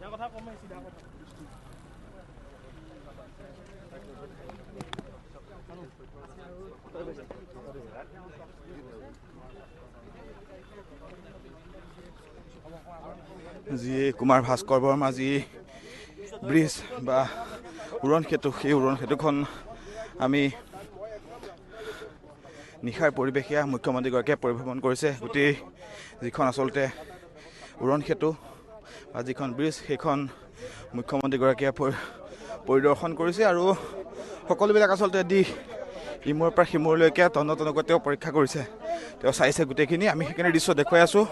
যি কুমাৰ ভাস্কৰ বৰ্মা যি ব্ৰিজ বা উৰণ সেতু, সেই উৰণ সেতুখন আমি নিশাৰ পৰিৱেশীয়া মুখ্যমন্ত্ৰীগৰাকীয়ে পৰিভ্ৰমণ কৰিছে। গোটেই যিখন আচলতে উৰণ সেতু বা যিখন ব্ৰিজ, সেইখন মুখ্যমন্ত্ৰীগৰাকীয়ে পৰিদৰ্শন কৰিছে আৰু সকলোবিলাক আচলতে দিশ ইমূৰৰ পৰা সিমূৰলৈকে তন্নতন্নকৈ তেওঁ পৰীক্ষা কৰিছে, তেওঁ চাইছে গোটেইখিনি। আমি সেইখিনি দৃশ্য দেখুৱাই আছোঁ।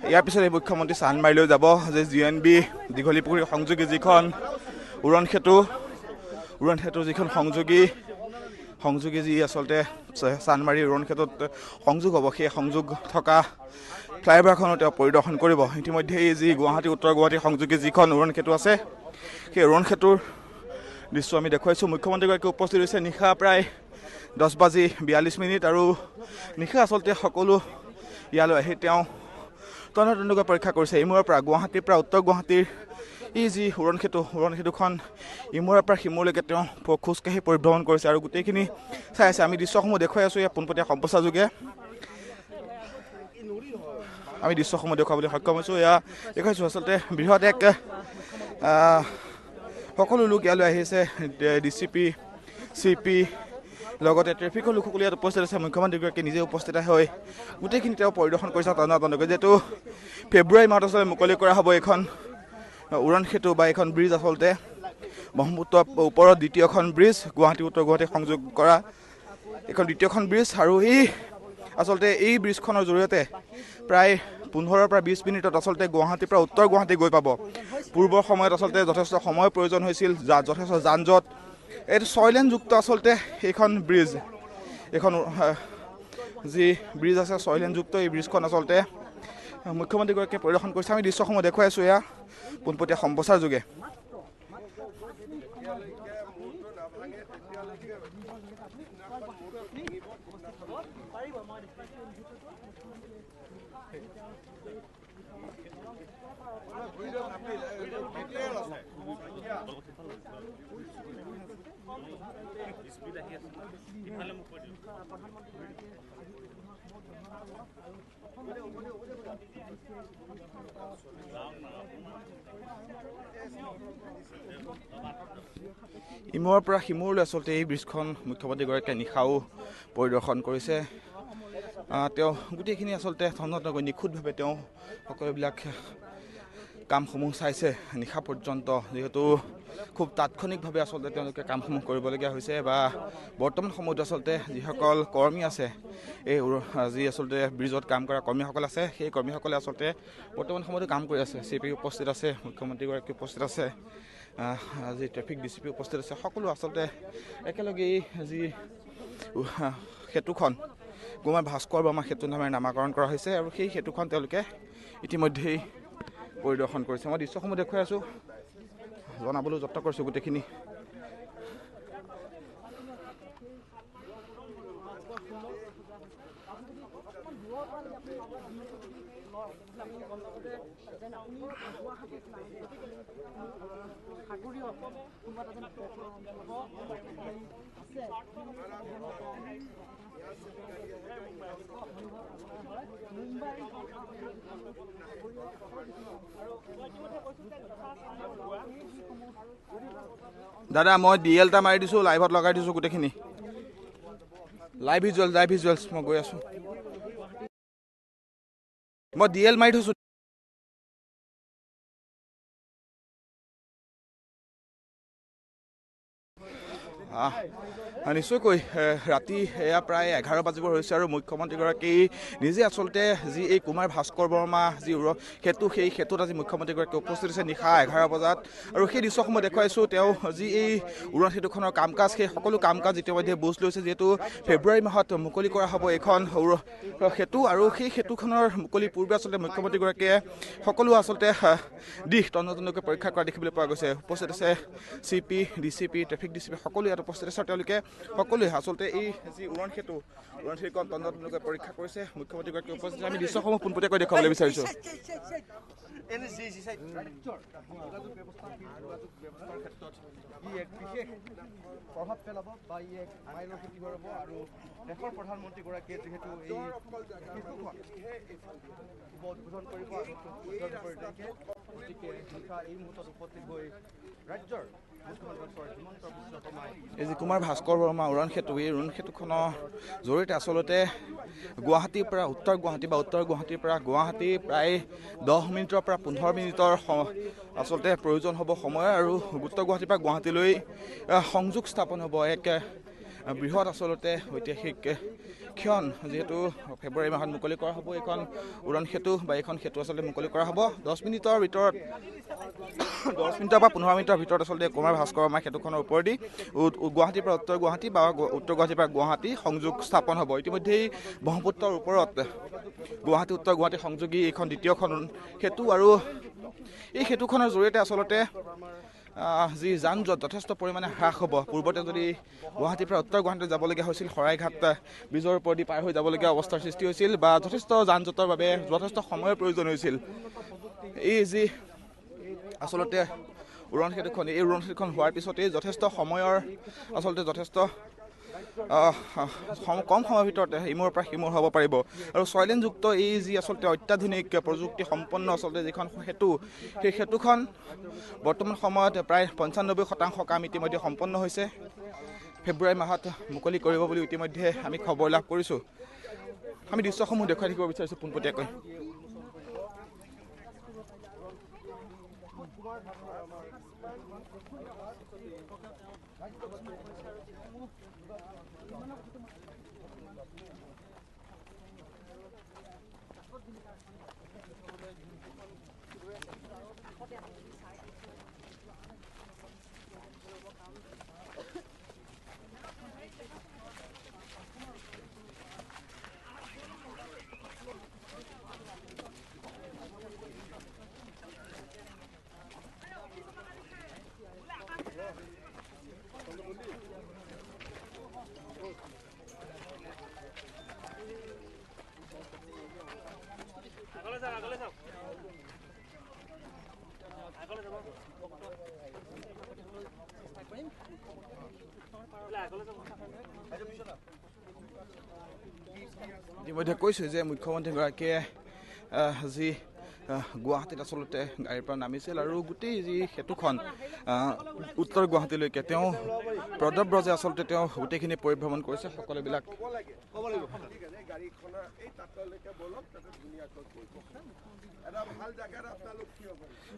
ইয়াৰ পিছত এই মুখ্যমন্ত্ৰী চান্দমাৰিলৈ যাব, যে GNB দীঘলীপুখুৰী সংযোগী যিখন উৰণ সেতুৰ যিখন সংযোগী যি আচলতে চান্দমাৰি উৰণ সেতুত সংযোগ হ'ব, সেই সংযোগ থকা ফ্লাইঅভাৰখনো তেওঁ পৰিদৰ্শন কৰিব। ইতিমধ্যে এই যি গুৱাহাটী উত্তৰ গুৱাহাটী সংযোগী যিখন উৰণ সেতু আছে, সেই উৰণ সেতুৰ দৃশ্য আমি দেখুৱাইছোঁ। মুখ্যমন্ত্ৰীগৰাকী উপস্থিত হৈছে নিশা প্ৰায় 10:42 আৰু নিশা আচলতে সকলো ইয়ালৈ আহি তেওঁ তন্নতন্নকৈ পৰীক্ষা কৰিছে। ইমূৰৰ পৰা গুৱাহাটীৰ পৰা উত্তৰ গুৱাহাটীৰ এই যি উৰণ সেতুখন ইমূৰৰ পৰা সিমূৰলৈকে তেওঁ খোজকাঢ়ি পৰিভ্ৰমণ কৰিছে আৰু গোটেইখিনি চাই আছে। আমি দৃশ্যসমূহ দেখুৱাই আছোঁ ইয়াৰ পোনপটীয়া সম্প্ৰচাৰযোগে। আমি দৃশ্যসমূহ দেখুৱাবলৈ সক্ষম হৈছোঁ। এয়া দেখুৱাইছোঁ আচলতে বৃহৎ এক সকলো লোক ইয়ালৈ আহিছে। DCP, CP লগতে ট্ৰেফিকৰ লোকসকল ইয়াত উপস্থিত আছে। মুখ্যমন্ত্ৰীগৰাকী নিজে উপস্থিত হৈ গোটেইখিনি তেওঁ পৰিদৰ্শন কৰিছে তন্নতন্নকৈ। যিহেতু ফেব্ৰুৱাৰী মাহত আচলতে মুকলি কৰা হ'ব এইখন উৰণ সেতু বা এইখন ব্ৰিজ, আচলতে ব্ৰহ্মপুত্ৰৰ ওপৰত দ্বিতীয়খন ব্ৰিজ, গুৱাহাটী উত্তৰ গুৱাহাটী সংযোগ কৰা এইখন দ্বিতীয়খন ব্ৰিজ। আৰু আচলতে এই ব্ৰিজখনৰ জৰিয়তে প্ৰায় 15 পৰা 20 মিনিটত আচলতে গুৱাহাটীৰ পৰা উত্তৰ গুৱাহাটী গৈ পাব। পূৰ্বৰ সময়ত আচলতে যথেষ্ট সময়ৰ প্ৰয়োজন হৈছিল, যথেষ্ট যান জঁট। এইটো 6 লেনযুক্ত আচলতে এইখন ব্ৰিজ, এইখন যি ব্ৰিজ আছে 6 লেনযুক্ত এই ব্ৰিজখন আচলতে মুখ্যমন্ত্ৰীগৰাকীয়ে পৰিদৰ্শন কৰিছে। আমি দৃশ্যসমূহ দেখুৱাই আছোঁ এয়া পোনপটীয়া সম্প্ৰচাৰ যোগে। ইমূৰৰ পৰা সিমূৰলৈ আচলতে এই ব্ৰিজখন মুখ্যমন্ত্ৰীগৰাকীয়ে নিশাও পৰিদৰ্শন কৰিছে। তেওঁ গোটেইখিনি আচলতে তন্নতন্নকৈ নিখুঁতভাৱে তেওঁ সকলোবিলাক কামসমূহ চাইছে নিশা পৰ্যন্ত। যিহেতু খুব তাৎক্ষণিকভাৱে আচলতে তেওঁলোকে কামসমূহ কৰিবলগীয়া হৈছে বা বৰ্তমান সময়ত আচলতে যিসকল কৰ্মী আছে, এই যি আচলতে ব্ৰিজত কাম কৰা কৰ্মীসকল আছে, সেই কৰ্মীসকলে আচলতে বৰ্তমান সময়তো কাম কৰি আছে। CP উপস্থিত আছে, মুখ্যমন্ত্ৰীগৰাকী উপস্থিত আছে, যি ট্ৰেফিক DCP উপস্থিত আছে। সকলো আচলতে একেলগে এই যি সেতুখন কুমাৰ ভাস্কৰ বৰ্মা সেতু নামেৰে নামাকৰণ কৰা হৈছে আৰু সেই সেতুখন তেওঁলোকে ইতিমধ্যেই পৰিদৰ্শন কৰিছে। মই দৃশ্যসমূহ দেখুৱাই আছোঁ, জনাবলৈ যত্ন কৰিছোঁ গোটেইখিনি। দাদা মই DL এটা মাৰি দিছোঁ, লাইভত লগাই দিছোঁ গোটেইখিনি। লাইভ ভিজুৱেলছ মই গৈ আছোঁ। মই DL মাৰি থৈছোঁ। নিশ্চয়কৈ ৰাতি এয়া প্ৰায় 11 বাজিব হৈছে আৰু মুখ্যমন্ত্ৰীগৰাকী নিজে আচলতে যি এই কুমাৰ ভাস্কৰ বৰ্মা যি সেতু, সেই সেতুত আজি মুখ্যমন্ত্ৰীগৰাকী উপস্থিত হৈছে নিশা 11 বজাত। আৰু সেই দৃশ্যসমূহ দেখুৱাইছোঁ। তেওঁ যি এই উৰণ সেতুখনৰ কাম কাজ, সেই সকলো কাম কাজ ইতিমধ্যে বুজ লৈছে। যিহেতু ফেব্ৰুৱাৰী মাহত মুকলি কৰা হ'ব এইখন সেতু আৰু সেই সেতুখনৰ মুকলিৰ পূৰ্বে আচলতে মুখ্যমন্ত্ৰীগৰাকীয়ে সকলো আচলতে দিশ তন্নতন্নকৈ পৰীক্ষা কৰা দেখিবলৈ পোৱা গৈছে। উপস্থিত আছে CP, DCP, ট্ৰেফিক DCP, সকলো ইয়াত উপস্থিত আছে তেওঁলোকে সকলোৱে আচলতে এই যি উৰণ সেতুখন তন্নতন্নকৈ পৰীক্ষা কৰিছে মুখ্যমন্ত্ৰীগৰাকী উপস্থিত আমি দৃশ্যসমূহ পোনপটীয়াকৈ দেখুৱাবলৈ বিচাৰিছোঁ প্ৰভাৱ পেলাব বা ই এক মাইলৰ খেতি কৰিব আৰু দেশৰ প্ৰধানমন্ত্ৰীগৰাকীয়ে যিহেতু এই উদ্বোধন কৰিব গতিকে এই মুহূৰ্তত উপস্থিত হৈ ৰাজ্যৰ এই যি কুমাৰ ভাস্কৰ বৰ্মা উৰণ সেতু এই উৰণ সেতুখনৰ জৰিয়তে আচলতে গুৱাহাটীৰ পৰা উত্তৰ গুৱাহাটীৰ পৰা গুৱাহাটী প্ৰায় 10 মিনিটৰ পৰা 15 মিনিটৰ আচলতে প্ৰয়োজন হ'ব সময় আৰু উত্তৰ গুৱাহাটীৰ পৰা গুৱাহাটীলৈ সংযোগ স্থাপন হ'ব এক বৃহৎ আচলতে ঐতিহাসিক ক্ষণ যিহেতু ফেব্ৰুৱাৰী মাহত মুকলি কৰা হ'ব এইখন উৰণ সেতু বা এইখন সেতু আচলতে মুকলি কৰা হ'ব 10 মিনিটৰ পৰা 15 মিনিটৰ ভিতৰত আচলতে কুমাৰ ভাস্কৰ বৰ্মা সেতুখনৰ ওপৰেদি গুৱাহাটীৰ পৰা উত্তৰ গুৱাহাটী বা উত্তৰ গুৱাহাটীৰ পৰা গুৱাহাটী সংযোগ স্থাপন হ'ব ইতিমধ্যেই ব্ৰহ্মপুত্ৰৰ ওপৰত উত্তৰ গুৱাহাটী সংযোগী এইখন দ্বিতীয়খন সেতু আৰু এই সেতুখনৰ জৰিয়তে আচলতে যি যান জঁট যথেষ্ট পৰিমাণে হ্ৰাস হ'ব পূৰ্বতে যদি গুৱাহাটীৰ পৰা উত্তৰ গুৱাহাটীলৈ যাবলগীয়া হৈছিল শৰাইঘাট ব্ৰিজৰ ওপৰেদি পাৰ হৈ যাবলগীয়া অৱস্থাৰ সৃষ্টি হৈছিল বা যথেষ্ট যান জঁটৰ বাবে যথেষ্ট সময়ৰ প্ৰয়োজন হৈছিল এই যি আচলতে উৰণ সেতুখন হোৱাৰ পিছতেই যথেষ্ট সময়ৰ আচলতে যথেষ্ট কম সময়ৰ ভিতৰতে ইমূৰৰ পৰা সিমূৰ হ'ব পাৰিব আৰু 6 লেনযুক্ত এই যি আচলতে অত্যাধুনিক প্ৰযুক্তি সম্পন্ন আচলতে যিখন সেতু সেই সেতুখন বৰ্তমান সময়ত প্ৰায় 95% কাম ইতিমধ্যে সম্পন্ন হৈছে ফেব্ৰুৱাৰী মাহত মুকলি কৰিব বুলি ইতিমধ্যে আমি খবৰ লাভ কৰিছোঁ আমি দৃশ্যসমূহ দেখুৱাই থাকিব বিচাৰিছোঁ পোনপটীয়াকৈ ইতিমধ্যে কৈছোঁ যে মুখ্যমন্ত্ৰীগৰাকীয়ে যি গুৱাহাটীত আচলতে গাড়ীৰ পৰা নামিছিল আৰু গোটেই যি সেতুখন উত্তৰ গুৱাহাটীলৈকে তেওঁ প্ৰদৱ ব্ৰজে আচলতে তেওঁ গোটেইখিনি পৰিভ্ৰমণ কৰিছে সকলোবিলাক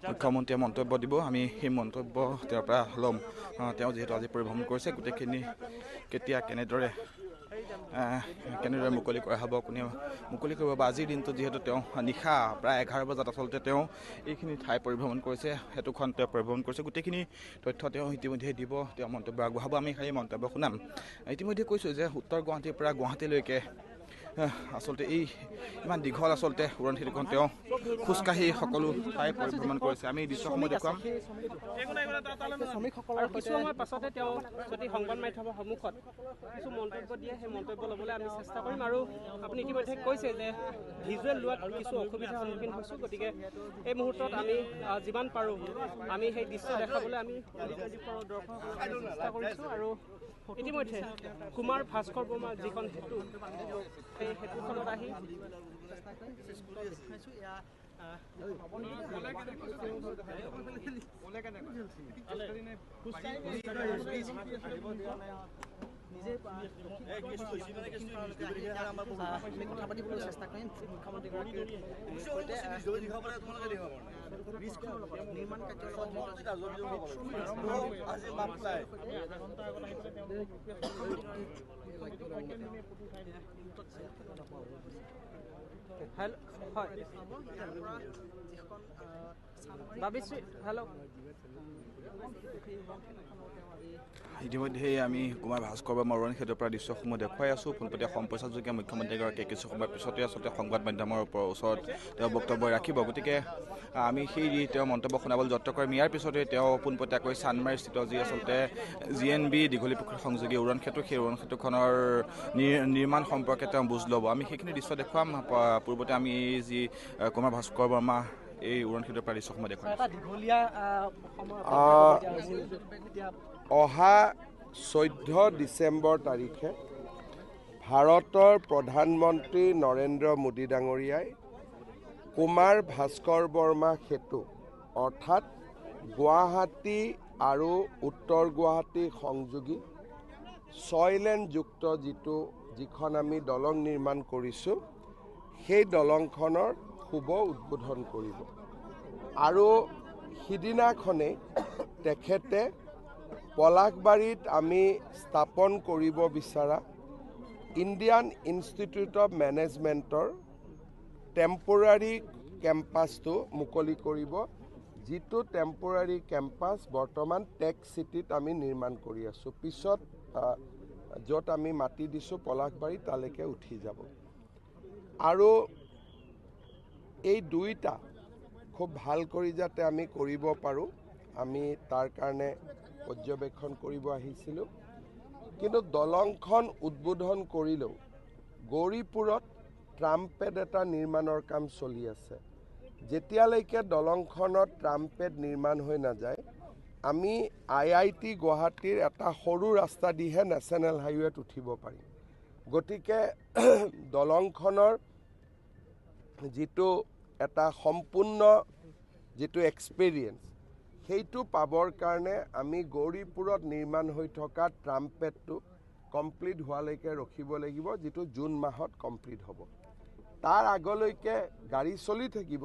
মুখ্যমন্ত্ৰীয়ে মন্তব্য দিব আমি সেই মন্তব্য তেওঁৰ পৰা ল'ম তেওঁ যিহেতু আজি পৰিভ্ৰমণ কৰিছে গোটেইখিনি কেতিয়া কেনেদৰে মুকলি কৰা হ'ব কোনে মুকলি কৰিব বা আজিৰ দিনটো যিহেতু তেওঁ নিশা প্ৰায় 11 বজাত আচলতে তেওঁ এইখিনি ঠাই পৰিভ্ৰমণ কৰিছে সেতুখন তেওঁ পৰিভ্ৰমণ কৰিছে গোটেইখিনি তথ্য তেওঁ ইতিমধ্যে দিব তেওঁ মন্তব্য আগবঢ়াব আমি সেই মন্তব্য শুনাম ইতিমধ্যে কৈছোঁ যে উত্তৰ গুৱাহাটীৰ পৰা গুৱাহাটীলৈকে আচলতে এই ইমান দীঘল আচলতে উৰণ সেতুখন তেওঁ খোজকাঢ়ি সকলো ঠাই পৰিভ্ৰমণ কৰিছে আমি দৃশ্যসমূহ দেখুৱাম আৰু কিছু সময় পাছতে তেওঁ যদি সংবাদ মাধ্যমৰ সন্মুখত কিছু মন্তব্য দিয়ে সেই মন্তব্য ল'বলৈ আমি চেষ্টা কৰিম আৰু আপুনি ইতিমধ্যে কৈছে যে ভিজুৱেল লোৱাত কিছু অসুবিধাৰ সন্মুখীন হৈছোঁ গতিকে এই মুহূৰ্তত আমি যিমান পাৰোঁ আমি সেই দৃশ্য দেখাবলৈ আমি দৰ্শকসকলক চেষ্টা কৰিছোঁ আৰু ইতিমধ্যে কুমাৰ ভাস্কৰ বৰ্মা যিখন সেতু সেই সেতুখনত আহি নিজে কথা পাতিবলৈ চেষ্টা কৰিম মুখ্যমন্ত্ৰীগৰাকীৰ নিৰ্মাণ ভাবিছোঁ হেল্ল' ইতিমধ্যে আমি কুমাৰ ভাস্কৰ বৰ্মা উৰণি সেতুৰ পৰা দৃশ্যসমূহ দেখুৱাই আছোঁ। পোনপটীয়া সম্প্ৰচাৰযোগে মুখ্যমন্ত্ৰীগৰাকীয়ে কিছু সময়ৰ পিছতে আচলতে সংবাদ মাধ্যমৰ ওচৰত তেওঁ বক্তব্য ৰাখিব। গতিকে আমি সেই তেওঁ মন্তব্য শুনাবলৈ যত্ন কৰিম। ইয়াৰ পিছতে তেওঁ পোনপটীয়াকৈ চানমাৰীস্থিত যি আচলতে GNB দীঘলীপুখুৰী সংযোগী উৰণ সেতু, সেই উৰণ সেতুখনৰ নিৰ্মাণ সম্পৰ্কে তেওঁ বুজ ল'ব। আমি সেইখিনি দৃশ্য দেখুৱাম। পূৰ্বতে আমি যি কুমাৰ ভাস্কৰ বৰ্মা এই উৰণ সেতুৰ পৰা দৃশ্যসমূহ দেখুৱাম। অহা 14 ডিচেম্বৰ তাৰিখে ভাৰতৰ প্ৰধানমন্ত্ৰী নৰেন্দ্ৰ মোদী ডাঙৰীয়াই কুমাৰ ভাস্কৰ বৰ্মা সেতু অৰ্থাৎ গুৱাহাটী আৰু উত্তৰ গুৱাহাটী সংযোগী 6 লেনযুক্ত যিখন আমি দলং নিৰ্মাণ কৰিছোঁ, সেই দলংখনৰ শুভ উদ্বোধন কৰিব। আৰু সিদিনাখনেই তেখেতে পলাশবাৰীত আমি স্থাপন কৰিব বিচৰা ইণ্ডিয়ান ইনষ্টিটিউট অফ মেনেজমেণ্টৰ টেম্পৰাৰী কেম্পাছটো মুকলি কৰিব, যিটো টেম্পৰাৰী কেম্পাছ বৰ্তমান টেক চিটিত আমি নিৰ্মাণ কৰি আছোঁ। পিছত য'ত আমি মাটি দিছোঁ পলাশবাৰী, তালৈকে উঠি যাব। আৰু এই দুইটা খুব ভাল কৰি যাতে আমি কৰিব পাৰোঁ, আমি তাৰ কাৰণে পৰ্যবেক্ষণ কৰিব আহিছিলোঁ। কিন্তু দলংখন উদ্বোধন কৰিলেও গৌৰীপুৰত ট্ৰাম্পেড এটা নিৰ্মাণৰ কাম চলি আছে। যেতিয়ালৈকে দলংখনত ট্ৰাম্পেড নিৰ্মাণ হৈ নাযায়, আমি IIT গুৱাহাটীৰ এটা সৰু ৰাস্তা দিহে নেশ্যনেল হাইৱেত উঠিব পাৰিম। গতিকে দলংখনৰ যিটো এটা সম্পূৰ্ণ যিটো এক্সপেৰিয়েঞ্চ, সেইটো পাবৰ কাৰণে আমি গৌৰীপুৰত নিৰ্মাণ হৈ থকা ট্ৰাম্পেডটো কমপ্লিট হোৱালৈকে ৰখিব লাগিব, যিটো জুন মাহত কমপ্লিট হ'ব। তাৰ আগলৈকে গাড়ী চলি থাকিব,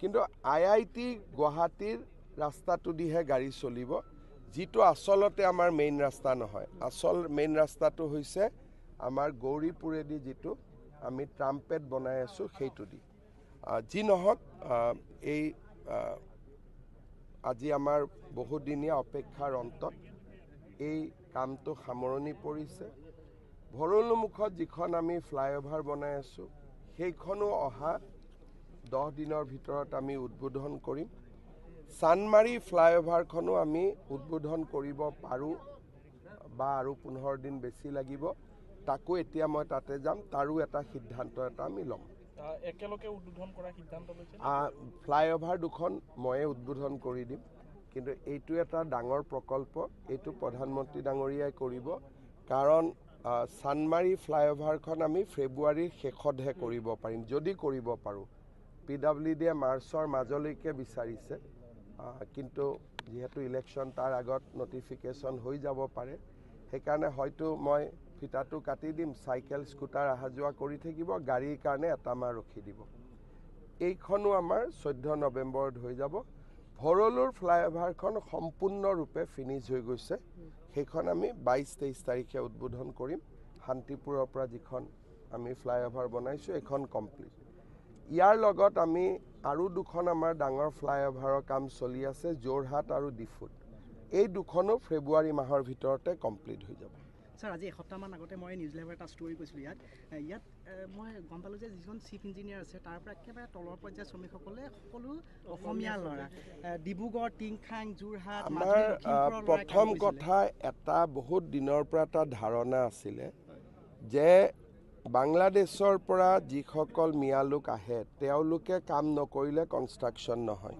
কিন্তু IIT গুৱাহাটীৰ ৰাস্তাটো দিহে গাড়ী চলিব, যিটো আচলতে আমাৰ মেইন ৰাস্তা নহয়। আচল মেইন ৰাস্তাটো হৈছে আমাৰ গৌৰীপুৰেদি যিটো আমি ট্ৰাম্পেড বনাই আছোঁ, সেইটো দি। যি নহওক, এই আজি আমাৰ বহুদিনীয়া অপেক্ষাৰ অন্তত এই কামটো সামৰণি পৰিছে। ভৰলুমুখত যিখন আমি ফ্লাইঅভাৰ বনাই আছোঁ, সেইখনো অহা 10 দিনৰ ভিতৰত আমি উদ্বোধন কৰিম। চানমাৰী ফ্লাইঅভাৰখনো আমি উদ্বোধন কৰিব পাৰোঁ বা আৰু 15 দিন বেছি লাগিব। তাকো এতিয়া মই তাতে যাম, তাৰো এটা সিদ্ধান্ত এটা আমি ল'ম। একেলগে উদ্বোধন কৰাৰ সিদ্ধান্ত লৈছে। ফ্লাইঅভাৰ দুখন ময়ে উদ্বোধন কৰি দিম, কিন্তু এইটো এটা ডাঙৰ প্ৰকল্প, এইটো প্ৰধানমন্ত্ৰী ডাঙৰীয়াই কৰিব। কাৰণ চানমাৰী ফ্লাইঅভাৰখন আমি ফেব্ৰুৱাৰীৰ শেষতহে কৰিব পাৰিম, যদি কৰিব পাৰোঁ। PWDয়ে মাৰ্চৰ মাজলৈকে বিচাৰিছে, কিন্তু যিহেতু ইলেকশ্যন তাৰ আগত নটিফিকেশ্যন হৈ যাব পাৰে, সেইকাৰণে হয়তো মই ফিটাটো কাটি দিম, চাইকেল স্কুটাৰ অহা যোৱা কৰি থাকিব, গাড়ীৰ কাৰণে এটা মাহ ৰখি দিব। এইখনো আমাৰ 14 নৱেম্বৰত হৈ যাব। ভৰলুৰ ফ্লাইঅভাৰখন সম্পূৰ্ণৰূপে ফিনিছ হৈ গৈছে, সেইখন আমি 22-23 তাৰিখে উদ্বোধন কৰিম। শান্তিপুৰৰ পৰা যিখন আমি ফ্লাইঅভাৰ বনাইছোঁ, এইখন কমপ্লিট। ইয়াৰ লগত আমি আৰু দুখন আমাৰ ডাঙৰ ফ্লাইঅভাৰৰ কাম চলি আছে, যোৰহাট আৰু ডিফুত। এই দুখনো ফেব্ৰুৱাৰী মাহৰ ভিতৰতে কমপ্লিট হৈ যাব। ছাৰ, আজি এসপ্তাহমান আগতে মই নিউজ লাইভৰ এটা ষ্টৰি কৈছিলোঁ। ইয়াত মই গম পালোঁ যে যিজন চিফ ইঞ্জিনিয়াৰ আছে, তাৰ পৰা একেবাৰে তলৰ পৰ্যায়ৰ শ্ৰমিকসকলে সকলো অসমীয়া ল'ৰা, ডিব্ৰুগড়, টিংখাং, যোৰহাট, আমাৰ প্ৰথম কথা, এটা বহুত দিনৰ পৰা এটা ধাৰণা আছিলে যে বাংলাদেশৰ পৰা যিসকল মিয়া লোক আহে, তেওঁলোকে কাম নকৰিলে কনষ্ট্ৰাকশ্যন নহয়।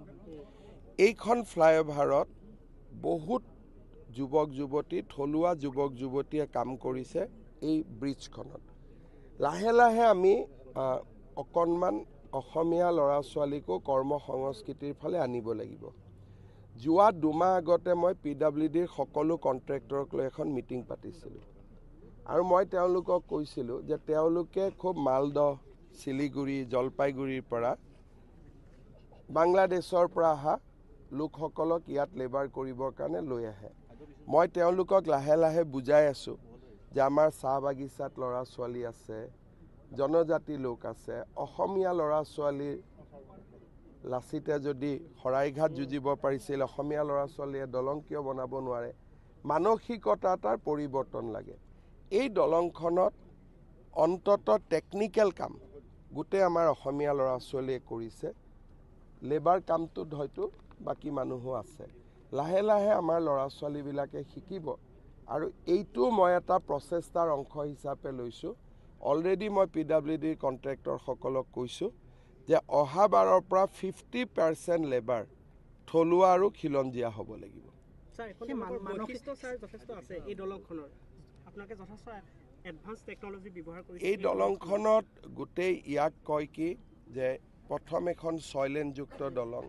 এইখন ফ্লাইঅভাৰত বহুত যুৱক যুৱতী, থলুৱা যুৱক যুৱতীয়ে কাম কৰিছে এই ব্ৰিজখনত। লাহে লাহে আমি অকণমান অসমীয়া ল'ৰা ছোৱালীকো কৰ্ম সংস্কৃতিৰ ফালে আনিব লাগিব। যোৱা 2 মাহ আগতে মই PWDৰ সকলো কণ্ট্ৰেক্টৰক লৈ এখন মিটিং পাতিছিলোঁ, আৰু মই তেওঁলোকক কৈছিলোঁ যে তেওঁলোকে খুব মালদহ, শিলিগুৰি, জলপাইগুৰিৰ পৰা বাংলাদেশৰ পৰা অহা লোকসকলক ইয়াত লেবাৰ কৰিবৰ কাৰণে লৈ আহে। মই তেওঁলোকক লাহে লাহে বুজাই আছোঁ যে আমাৰ চাহ বাগিচাত ল'ৰা ছোৱালী আছে, জনজাতি লোক আছে, অসমীয়া ল'ৰা ছোৱালীৰ লাচিতে যদি শৰাইঘাট যুঁজিব পাৰিছিল, অসমীয়া ল'ৰা ছোৱালীয়ে দলং কিয় বনাব নোৱাৰে? মানসিকতা এটাৰ পৰিৱৰ্তন লাগে। এই দলংখনত অন্ততঃ টেকনিকেল কাম গোটেই আমাৰ অসমীয়া ল'ৰা ছোৱালীয়ে কৰিছে। লেবাৰ কামটোত হয়তো বাকী মানুহো আছে। লাহে লাহে আমাৰ ল'ৰা ছোৱালীবিলাকে শিকিব আৰু এইটো মই এটা প্ৰচেষ্টাৰ অংশ হিচাপে লৈছোঁ। অলৰেডি মই PWD কণ্ট্ৰেক্টৰসকলক কৈছোঁ যে অহা বাৰৰ পৰা 50% লেবাৰ থলুৱা আৰু খিলঞ্জীয়া হ'ব লাগিব। স্যাৰ এখন বৈশিষ্ট্য স্যাৰ যথেষ্ট আছে এই দলংখনৰ, আপোনালোকে যথেষ্ট এডভান্স টেকনলজি ব্যৱহাৰ কৰিছে। এই দলংখনত গোটেই ইয়াক কয় কি যে প্ৰথম এখন ছয়লেনযুক্ত দলং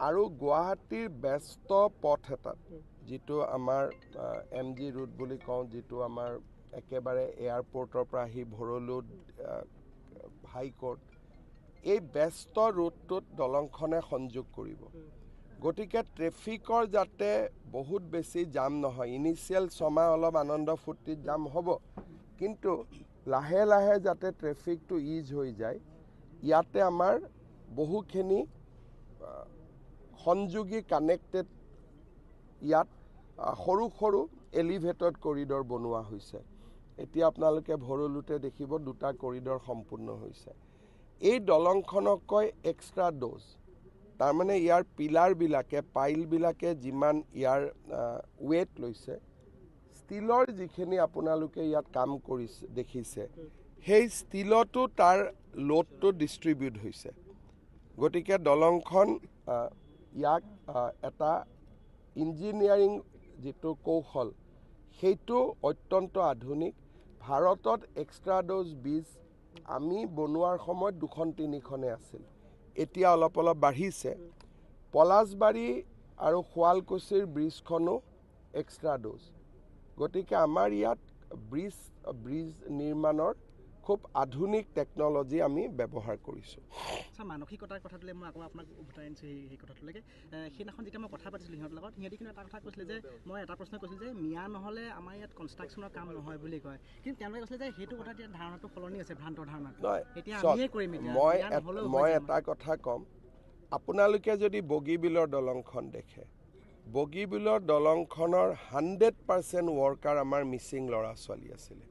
আৰু গুৱাহাটীৰ ব্যস্ত পথ এটাত, যিটো আমাৰ MG ৰোড বুলি কওঁ, যিটো আমাৰ একেবাৰে এয়াৰপৰ্টৰ পৰা আহি ভৰলু হাইকোৰ্ট, এই ব্যস্ত ৰোডটোত দলংখনে সংযোগ কৰিব। গতিকে ট্ৰেফিকৰ যাতে বহুত বেছি জাম নহয়। ইনিচিয়েল ছমাহ অলপ আনন্দ ফূৰ্তিত জাম হ'ব, কিন্তু লাহে লাহে যাতে ট্ৰেফিকটো ইজ হৈ যায়। ইয়াতে আমাৰ বহুখিনি সংযোগী কানেক্টেড, ইয়াত সৰু সৰু এলিভেটেড কৰিডৰ বনোৱা হৈছে। এতিয়া আপোনালোকে ভৰলুতে দেখিব 2টা কৰিডৰ সম্পূৰ্ণ হৈছে। এই দলংখনক কয় এক্সট্ৰা ড'জ। তাৰমানে ইয়াৰ পিলাৰবিলাকে, পাইলবিলাকে যিমান ইয়াৰ ৱেইট লৈছে, ষ্টীলৰ যিখিনি আপোনালোকে ইয়াত কাম কৰিছে দেখিছে, সেই ষ্টীলতো তাৰ লোডটো ডিষ্ট্ৰিবিউট হৈছে। গতিকে দলংখন ইয়াক এটা ইঞ্জিনিয়াৰিং যিটো কৌশল, সেইটো অত্যন্ত আধুনিক। ভাৰতত এক্সট্ৰা ড'জ ব্ৰিজ আমি বনোৱাৰ সময়ত 2-3খনে আছিল, এতিয়া অলপ অলপ বাঢ়িছে। পলাশবাৰী আৰু শুৱালকুছিৰ ব্ৰিজখনো এক্সট্ৰা ড'জ। গতিকে আমাৰ ইয়াত ব্ৰিজ নিৰ্মাণৰ খুব আধুনিক টেকনলজি আমি ব্যৱহাৰ কৰিছোঁ। আচ্ছা, মানসিকতাৰ কথাটোলৈ মই আকৌ আপোনাক উভতাই আনিছোঁ সেই কথাটোলৈকে। সেইদিনাখন যেতিয়া মই কথা পাতিছিলোঁ সিহঁতৰ লগত, সিহঁতি কিন্তু এটা কথা কৈছিলে যে, মই এটা প্ৰশ্ন কৈছিলোঁ যে মিয়া নহ'লে আমাৰ ইয়াত কনষ্ট্ৰাকশ্যনৰ কাম নহয় বুলি কয়, কিন্তু তেওঁলোকে কৈছিলে যে সেইটো কথা এতিয়া ধাৰণাটো সলনি হৈছে, ভ্ৰান্ত ধাৰণাটো। এতিয়া আমিয়ে কৰিম, মই এটা কথা ক'ম, আপোনালোকে যদি বগীবিলৰ দলংখন দেখে, বগীবিলৰ দলংখনৰ 100% ৱৰ্কাৰ আমাৰ মিচিং ল'ৰা ছোৱালী আছিলে।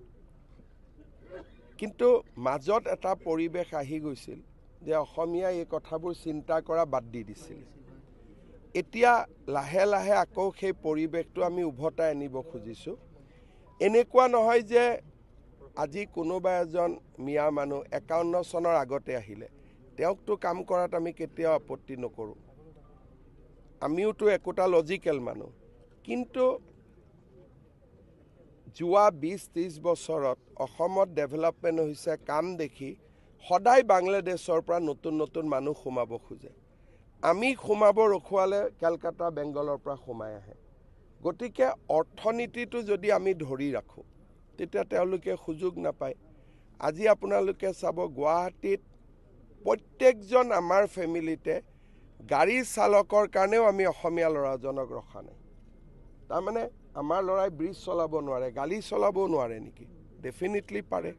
কিন্তু মাজত এটা পৰিৱেশ আহি গৈছিল যে অসমীয়াই এই কথাবোৰ চিন্তা কৰা বাদ দি দিছিল। এতিয়া লাহে লাহে আকৌ সেই পৰিৱেশটো আমি উভতাই আনিব খুজিছোঁ। এনেকুৱা নহয় যে আজি কোনোবা এজন মিয়া মানুহ 51 চনৰ আগতে আহিলে, তেওঁকতো কাম কৰাত আমি কেতিয়াও আপত্তি নকৰোঁ, আমিওতো একোটা লজিকেল মানুহ। কিন্তু যোৱা 20-30 বছৰত অসমত ডেভেলপমেণ্ট হৈছে কাম দেখি সদায় বাংলাদেশৰ পৰা নতুন নতুন মানুহ সোমাব খোজে। আমি সোমাব ৰখুৱালে কেলকাতা বেংগলৰ পৰা সোমাই আহে। গতিকে অৰ্থনীতিটো যদি আমি ধৰি ৰাখোঁ, তেতিয়া তেওঁলোকে সুযোগ নাপায়। আজি আপোনালোকে চাব, গুৱাহাটীত প্ৰত্যেকজন আমাৰ ফেমিলিতে গাড়ী চালকৰ কাৰণেও আমি অসমীয়া ল'ৰাজনক ৰখা নাই। তাৰমানে আমাৰ ল'ৰাই ব্ৰিজ চলাব নোৱাৰে, গাড়ী চলাবও নোৱাৰে নেকি? ডেফিনেটলি পাৰে।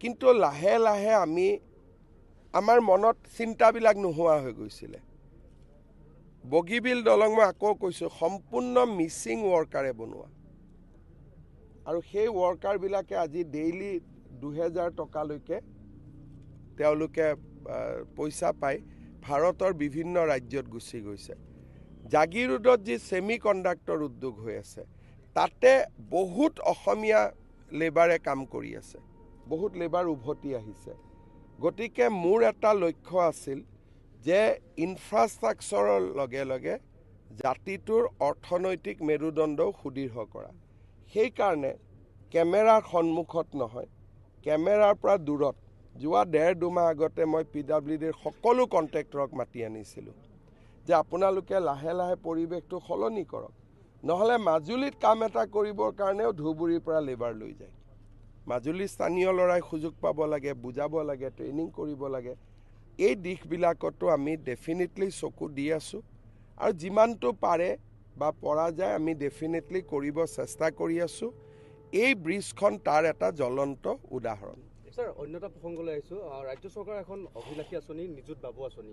কিন্তু লাহে লাহে আমাৰ মনত চিন্তাবিলাক নোহোৱা হৈ গৈছিলে। বগীবিল দলং মই আকৌ কৈছোঁ, সম্পূৰ্ণ মিচিং ৱৰ্কাৰে বনোৱা, আৰু সেই ৱৰ্কাৰবিলাকে আজি ডেইলি 2000 টকালৈকে তেওঁলোকে পইচা পায়, ভাৰতৰ বিভিন্ন ৰাজ্যত গুচি গৈছে। জাগিৰোডত যি ছেমি কণ্ডাক্টৰ উদ্যোগ হৈ আছে, তাতে বহুত অসমীয়া লেবাৰে কাম কৰি আছে, বহুত লেবাৰ উভতি আহিছে। গতিকে মোৰ এটা লক্ষ্য আছিল যে ইনফ্ৰাষ্ট্ৰাকচাৰৰ লগে লগে জাতিটোৰ অৰ্থনৈতিক মেৰুদণ্ডও সুদৃঢ় কৰা। সেইকাৰণে কেমেৰাৰ সন্মুখত নহয়, কেমেৰাৰ পৰা দূৰত যোৱা 1.5-2 মাহ আগতে মই PWDৰ সকলো কণ্ট্ৰেক্টৰক মাতি আনিছিলোঁ যে আপোনালোকে লাহে লাহে পৰিৱেশটো সলনি কৰক, নহ'লে মাজুলীত কাম এটা কৰিবৰ কাৰণেও ধুবুৰীৰ পৰা লেবাৰ লৈ যায়। মাজুলীৰ স্থানীয় ল'ৰাই সুযোগ পাব লাগে, বুজাব লাগে, ট্ৰেইনিং কৰিব লাগে। এই দিশবিলাকতো আমি ডেফিনেটলি চকু দি আছোঁ, আৰু যিমানটো পাৰে বা পৰা যায় আমি ডেফিনেটলি কৰিব চেষ্টা কৰি আছোঁ। এই ব্ৰিজখন তাৰ এটা জ্বলন্ত উদাহৰণ। স্যাৰ, অন্য এটা প্ৰসংগলৈ আহিছোঁ। ৰাজ্য চৰকাৰৰ এখন অভিলাষী আঁচনি নিযুত বাবু আঁচনি,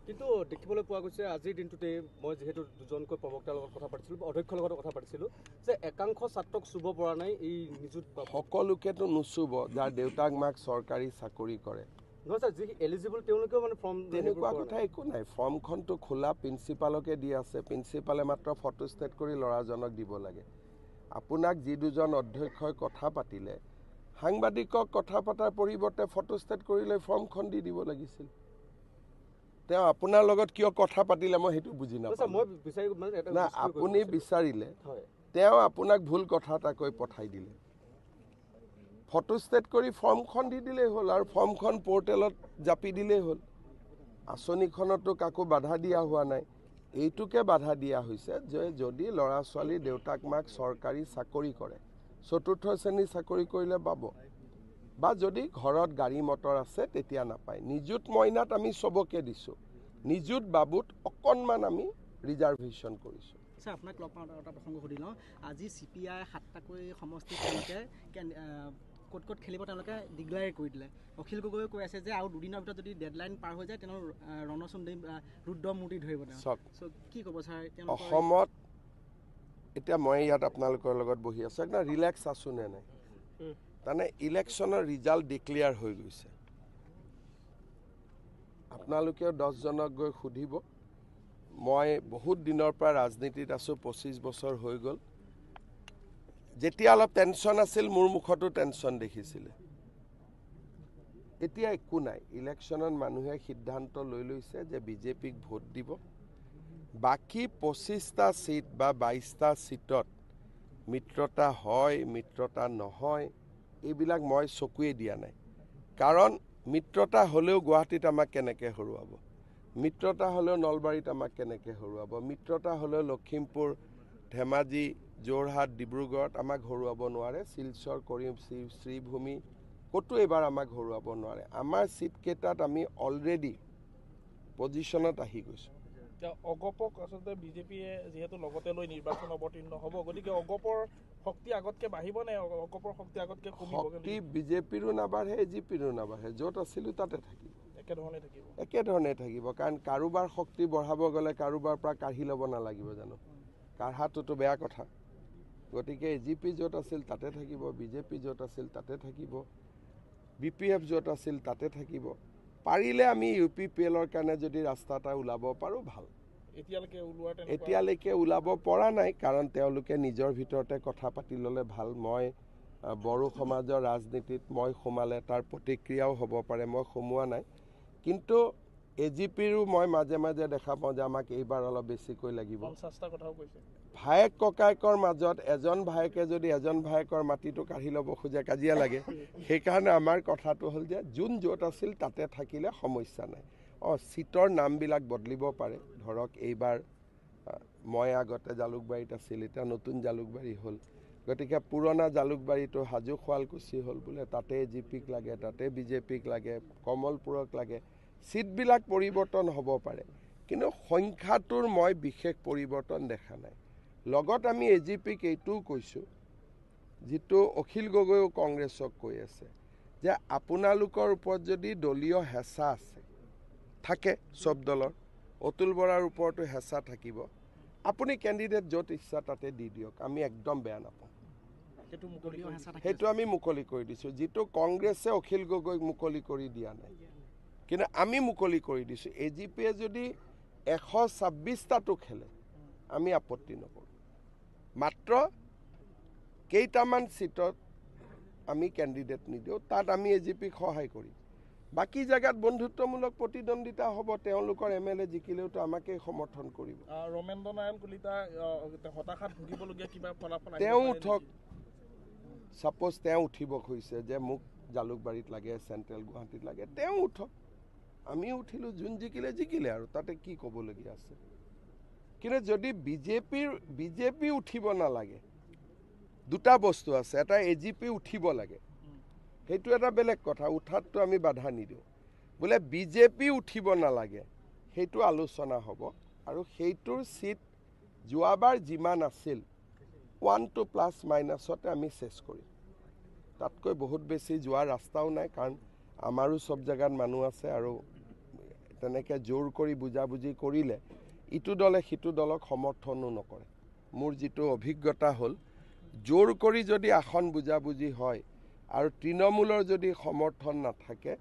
কিন্তু দেখিবলৈ পোৱা গৈছে আজিৰ দিনটোতে মই যিহেতু দুজনকৈ প্ৰবক্তাৰ লগত কথা পাতিছিলোঁ অধ্যক্ষৰ লগত কথা পাতিছিলোঁ যে একাংশ ছাত্ৰক চুব পৰা নাই এই নিযুত সকলোকেতো নুচুব যাৰ দেউতাক মাক চৰকাৰী চাকৰি কৰে নহয় ছাৰ যি এলিজিবল তেওঁলোকেও মানে ফৰ্ম তেনেকুৱা কথা একো নাই ফৰ্মখনটো খোলা প্ৰিন্সিপালকে দি আছে প্ৰিন্সিপালে মাত্ৰ ফটো ষ্টেট কৰি ল'ৰাজনক দিব লাগে আপোনাক যি দুজন অধ্যক্ষই কথা পাতিলে সাংবাদিকক কথা পতাৰ পৰিৱৰ্তে ফটো ষ্টেট কৰি লৈ ফৰ্মখন দি দিব লাগিছিল তেওঁ আপোনাৰ লগত কিয় কথা পাতিলে মই সেইটো বুজি নাপাওঁ মই বিচাৰি মানে না আপুনি বিচাৰিলে হয় তেওঁ আপোনাক ভুল কথা এটা কৈ পঠাই দিলে ফটো ষ্টেট কৰি ফৰ্মখন দি দিলেই হ'ল আৰু ফৰ্মখন পৰ্টেলত জাপি দিলেই হ'ল আঁচনিখনতো কাকো বাধা দিয়া হোৱা নাই এইটোকে বাধা দিয়া হৈছে যে যদি ল'ৰা ছোৱালী দেউতাক মাক চৰকাৰী চাকৰি কৰে চতুৰ্থ শ্ৰেণীৰ চাকৰি কৰিলে পাব বা যদি ঘৰত গাড়ী মটৰ আছে তেতিয়া নাপায় নিযুত মইনাত আমি চবকে দিছোঁ নিযুত বাবুত অকণমান আমি ৰিজাৰ্ভেশ্যন কৰিছোঁ ছাৰ আপোনাক লগ পাওঁ এটা প্ৰসংগ সুধি লওঁ আজি CPI 7টাকৈ সমষ্টি তেওঁলোকে ক'ত ক'ত খেলিব তেওঁলোকে ডিক্লেয়াৰ কৰি দিলে অখিল গগৈয়ে কৈ আছে যে আৰু দুদিনৰ ভিতৰত যদি ডেডলাইন পাৰ হৈ যায় তেওঁ ৰণচণ্ডী ৰুদ্ৰমূৰ্তি ধৰিব চাওক কি ক'ব ছাৰ অসমত এতিয়া মই ইয়াত আপোনালোকৰ লগত বহি আছোঁ একদম ৰিলেক্স আছোঁ নে নাই তাৰমানে ইলেকশ্যনৰ ৰিজাল্ট ডিক্লেয়াৰ হৈ গৈছে আপোনালোকেও 10জনক গৈ সুধিব মই বহুত দিনৰ পৰা ৰাজনীতিত আছোঁ 25 বছৰ হৈ গ'ল যেতিয়া অলপ টেনশ্যন আছিল মোৰ মুখতো টেনশ্যন দেখিছিলে এতিয়া একো নাই ইলেকশ্যনত মানুহে সিদ্ধান্ত লৈ লৈছে যে বিজেপিক ভোট দিব বাকী 25টা সিট বা 22টা সিটত মিত্ৰতা হয় মিত্ৰতা নহয় এইবিলাক মই চকুৱে দিয়া নাই কাৰণ মিত্ৰতা হ'লেও গুৱাহাটীত আমাক কেনেকৈ হৰুৱাব মিত্ৰতা হ'লেও নলবাৰীত আমাক কেনেকৈ হৰুৱাব মিত্ৰতা হ'লেও লখিমপুৰ ধেমাজি যোৰহাট ডিব্ৰুগড়ত আমাক হৰুৱাব নোৱাৰে শিলচৰ কৰিম শ্ৰীভূমি ক'তো এইবাৰ আমাক হৰুৱাব নোৱাৰে আমাৰ চিটকেইটাত আমি অলৰেডি পজিশ্যনত আহি গৈছোঁ অগপক আচলতে বিজেপিয়ে যিহেতু লগতে লৈ নিৰ্বাচন অৱতীৰ্ণ হ'ব গতিকে অগপৰ শক্তি আগতকৈ বাঢ়িব নে অগপৰ শক্তি আগতকৈ কমিব শক্তি বিজেপিৰো নাবাঢ়ে এজিপিৰো নাবাঢ়ে য'ত আছিলোঁ তাতে থাকিব একেধৰণে থাকিব কাৰণ কাৰোবাৰ শক্তি বঢ়াব গ'লে কাৰোবাৰ পৰা কাঢ়ি ল'ব নালাগিব জানো কাঢ়াটোতো বেয়া কথা গতিকে এজিপি য'ত আছিল তাতে থাকিব বিজেপি য'ত আছিল তাতে থাকিব BPF য'ত আছিল তাতে থাকিব পাৰিলে আমি UPPLৰ কাৰণে যদি ৰাস্তা এটা ওলাব পাৰোঁ ভাল এতিয়ালৈকে ওলাব পৰা নাই কাৰণ তেওঁলোকে নিজৰ ভিতৰতে কথা পাতি ল'লে ভাল মই বড়ো সমাজৰ ৰাজনীতিত মই সোমালে তাৰ প্ৰতিক্ৰিয়াও হ'ব পাৰে মই সোমোৱা নাই কিন্তু এজিপিৰো মই মাজে মাজে দেখা পাওঁ যে আমাক এইবাৰ অলপ বেছিকৈ লাগিব ভায়েক ককায়েকৰ মাজত এজন ভায়েকে যদি এজন ভায়েকৰ মাটিটো কাঢ়ি ল'ব খোজে কাজিয়া লাগে সেইকাৰণে আমাৰ কথাটো হ'ল যে যোন য'ত আছিল তাতে থাকিলে সমস্যা নাই চিটৰ নামবিলাক বদলিব পাৰে ধৰক এইবাৰ মই আগতে জালুকবাৰীত আছিল এতিয়া নতুন জালুকবাৰী হ'ল গতিকে পুৰণা জালুকবাৰীটো হাজো শুৱালকুছি হ'ল বোলে তাতে এজিপিক লাগে তাতে বিজেপিক লাগে কমলপুৰক লাগে চিটবিলাক পৰিৱৰ্তন হ'ব পাৰে কিন্তু সংখ্যাটোৰ মই বিশেষ পৰিৱৰ্তন দেখা নাই লগত আমি এজিপিক এইটোও কৈছোঁ যিটো অখিল গগৈও কংগ্ৰেছক কৈ আছে যে আপোনালোকৰ ওপৰত যদি দলীয় হেঁচা আছে থাকে চব দলৰ অতুল বৰাৰ ওপৰতো হেঁচা থাকিব আপুনি কেণ্ডিডেট য'ত ইচ্ছা তাতে দি দিয়ক আমি একদম বেয়া নাপাওঁ সেইটো আমি মুকলি কৰি দিছোঁ যিটো কংগ্ৰেছে অখিল গগৈক মুকলি কৰি দিয়া নাই কিন্তু আমি মুকলি কৰি দিছোঁ এজিপিয়ে যদি 126টাটো খেলে আমি আপত্তি নকৰোঁ মাত্ৰ কেইটামান সিটত আমি কেণ্ডিডেট নিদিওঁ তাত আমি এজিপিক সহায় কৰিম বাকী জেগাত বন্ধুত্বমূলক প্ৰতিদ্বন্দ্বিতা হ'ব তেওঁলোকৰ MLA জিকিলেওতো আমাকেই সমৰ্থন কৰিব ৰমেন্দ্ৰ নাৰায়ণ কলিতা হতাশাত ভুগিবলগীয়া কিবা ফলাফল তেওঁ উঠক ছাপ'জ তেওঁ উঠিব খুজিছে যে মোক জালুকবাৰীত লাগে চেণ্ট্ৰেল গুৱাহাটীত লাগে তেওঁ উঠক আমি উঠিলোঁ যোন জিকিলে আৰু তাতে কি ক'বলগীয়া আছে কিন্তু যদি বিজেপি উঠিব নালাগে দুটা বস্তু আছে এটা এজিপি উঠিব লাগে সেইটো এটা বেলেগ কথা উঠাততো আমি বাধা নিদিওঁ বোলে বিজেপি উঠিব নালাগে সেইটো আলোচনা হ'ব আৰু সেইটোৰ চিট যোৱাবাৰ যিমান আছিল 1 to ± আমি চেছ কৰিম তাতকৈ বহুত বেছি যোৱাৰ ৰাস্তাও নাই কাৰণ আমাৰো চব জেগাত মানুহ আছে আৰু তেনেকৈ জোৰ কৰি বুজাবুজি কৰিলে ইটো দলে সিটো দলক সমৰ্থনো নকৰে। মোৰ যিটো অভিজ্ঞতা হ'ল, জোৰ কৰি যদি আসন বুজাবুজি হয় আৰু তৃণমূলৰ যদি সমৰ্থন নাথাকে,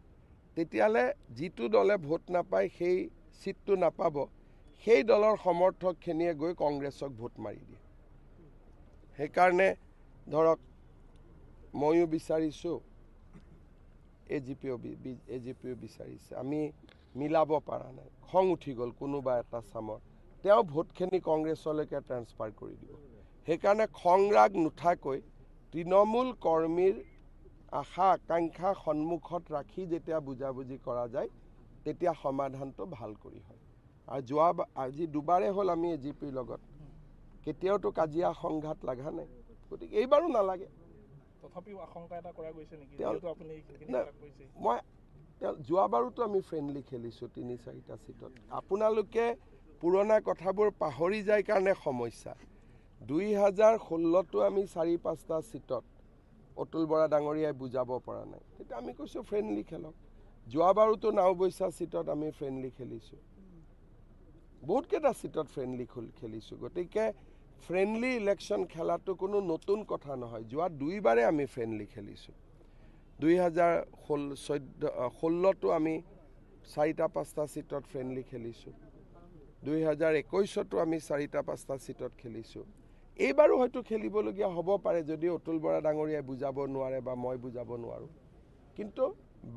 তেতিয়াহ'লে যিটো দলে ভোট নাপায় সেই চিটটো নাপাব, সেই দলৰ সমৰ্থকখিনিয়ে গৈ কংগ্ৰেছক ভোট মাৰি দিয়ে। সেইকাৰণে ধৰক ময়ো বিচাৰিছোঁ, এজিপিও বিচাৰিছে, আমি মিলাব পৰা নাই, খং উঠি গ'ল কোনোবা এটা চামৰ, তেওঁ ভোটখিনি কংগ্ৰেছলৈকে ট্ৰেন্সফাৰ কৰি দিব। সেইকাৰণে খং ৰাগ নুঠাকৈ তৃণমূল কৰ্মীৰ আশা আকাংক্ষা সন্মুখত ৰাখি যেতিয়া বুজাবুজি কৰা যায়, তেতিয়া সমাধানটো ভাল কৰি হয়। আৰু আজি দুবাৰে হ'ল আমি এজিপিৰ লগত, কেতিয়াওতো কাজিয়া সংঘাত লাগা নাই, গতিকে এইবাৰো নালাগে। তথাপিও আশংকা এটা কৰা গৈছে নেকি? মই যোৱাবাৰোতো আমি ফ্ৰেণ্ডলি খেলিছোঁ ৩-৪টা চিটত। আপোনালোকে পুৰণা কথাবোৰ পাহৰি যায় কাৰণে সমস্যা। 2016তো আমি 4-5টা চিটত অতুল বৰা ডাঙৰীয়াই বুজাব পৰা নাই, তেতিয়া আমি কৈছোঁ ফ্ৰেণ্ডলি খেলক। যোৱাবাৰোতো নাওবৈচা চিটত আমি ফ্ৰেণ্ডলি খেলিছোঁ, বহুতকেইটা চিটত ফ্ৰেণ্ডলি খেলিছোঁ। গতিকে ফ্ৰেণ্ডলি ইলেকশ্যন খেলাটো কোনো নতুন কথা নহয়। যোৱা 2বাৰে আমি ফ্ৰেণ্ডলি খেলিছোঁ। 2016তো আমি 4-5টা চিটত ফ্ৰেণ্ডলি খেলিছোঁ, 2021তো আমি 4-5টা চিটত খেলিছোঁ। এইবাৰো হয়তো খেলিবলগীয়া হ'ব পাৰে যদি অতুল বৰা ডাঙৰীয়াই বুজাব নোৱাৰে বা মই বুজাব নোৱাৰোঁ, কিন্তু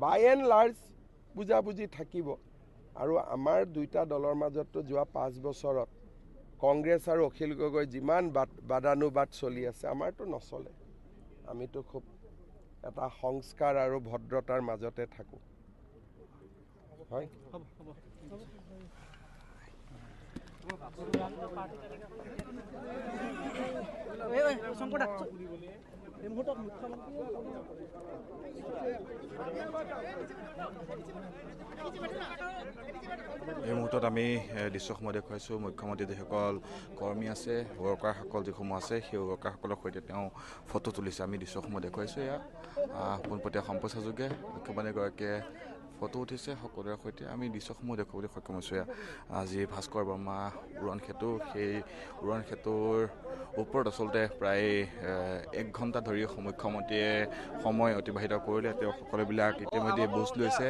বাই এণ্ড লাৰ্জ বুজাবুজি থাকিব। আৰু আমাৰ দুইটা দলৰ মাজতো যোৱা 5 বছৰত কংগ্ৰেছ আৰু অখিল গগৈ যিমান বাদানুবাদ চলি আছে, আমাৰতো নচলে। আমিতো খুব এটা সংস্কাৰ আৰু ভদ্ৰতাৰ মাজতে থাকোঁ, হয়। এই মুহূৰ্তত আমি দৃশ্যসমূহ দেখুৱাইছোঁ। মুখ্যমন্ত্ৰী যিসকল কৰ্মী আছে, ৱৰ্কাৰসকল যিসমূহ আছে, সেই ৱৰ্কাৰসকলৰ সৈতে তেওঁ ফটো তুলিছে। আমি দৃশ্যসমূহ দেখুৱাইছোঁ। এয়া পোনপটীয়া সম্প্ৰচাৰযোগে মুখ্যমন্ত্ৰীগৰাকীয়ে ফটো উঠিছে সকলোৰে সৈতে। আমি দৃশ্যসমূহ দেখুৱাবলৈ সক্ষম হৈছোঁ। এয়া আজি ভাস্কৰ বৰ্মা উৰণ সেতু, সেই উৰণ সেতুৰ ওপৰত আচলতে প্ৰায় 1 ঘণ্টা ধৰি মুখ্যমন্ত্ৰীয়ে সময় অতিবাহিত কৰিলে। তেওঁ সকলোবিলাক ইতিমধ্যে বুজ লৈছে,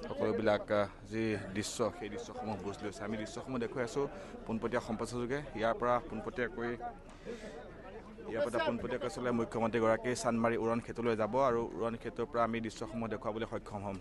সকলোবিলাক যি দৃশ্য, সেই দৃশ্যসমূহ বুজ লৈছে। আমি দৃশ্যসমূহ দেখুৱাই আছোঁ পোনপটীয়া সম্প্ৰচাৰযোগে। ইয়াৰ পৰা পোনপটীয়াকৈ আচলতে মুখ্যমন্ত্ৰীগৰাকী চান্দমাৰি উৰণ সেতুলৈ যাব আৰু উৰণ সেতুৰ পৰা আমি দৃশ্যসমূহ দেখুৱাবলৈ সক্ষম হ'ম।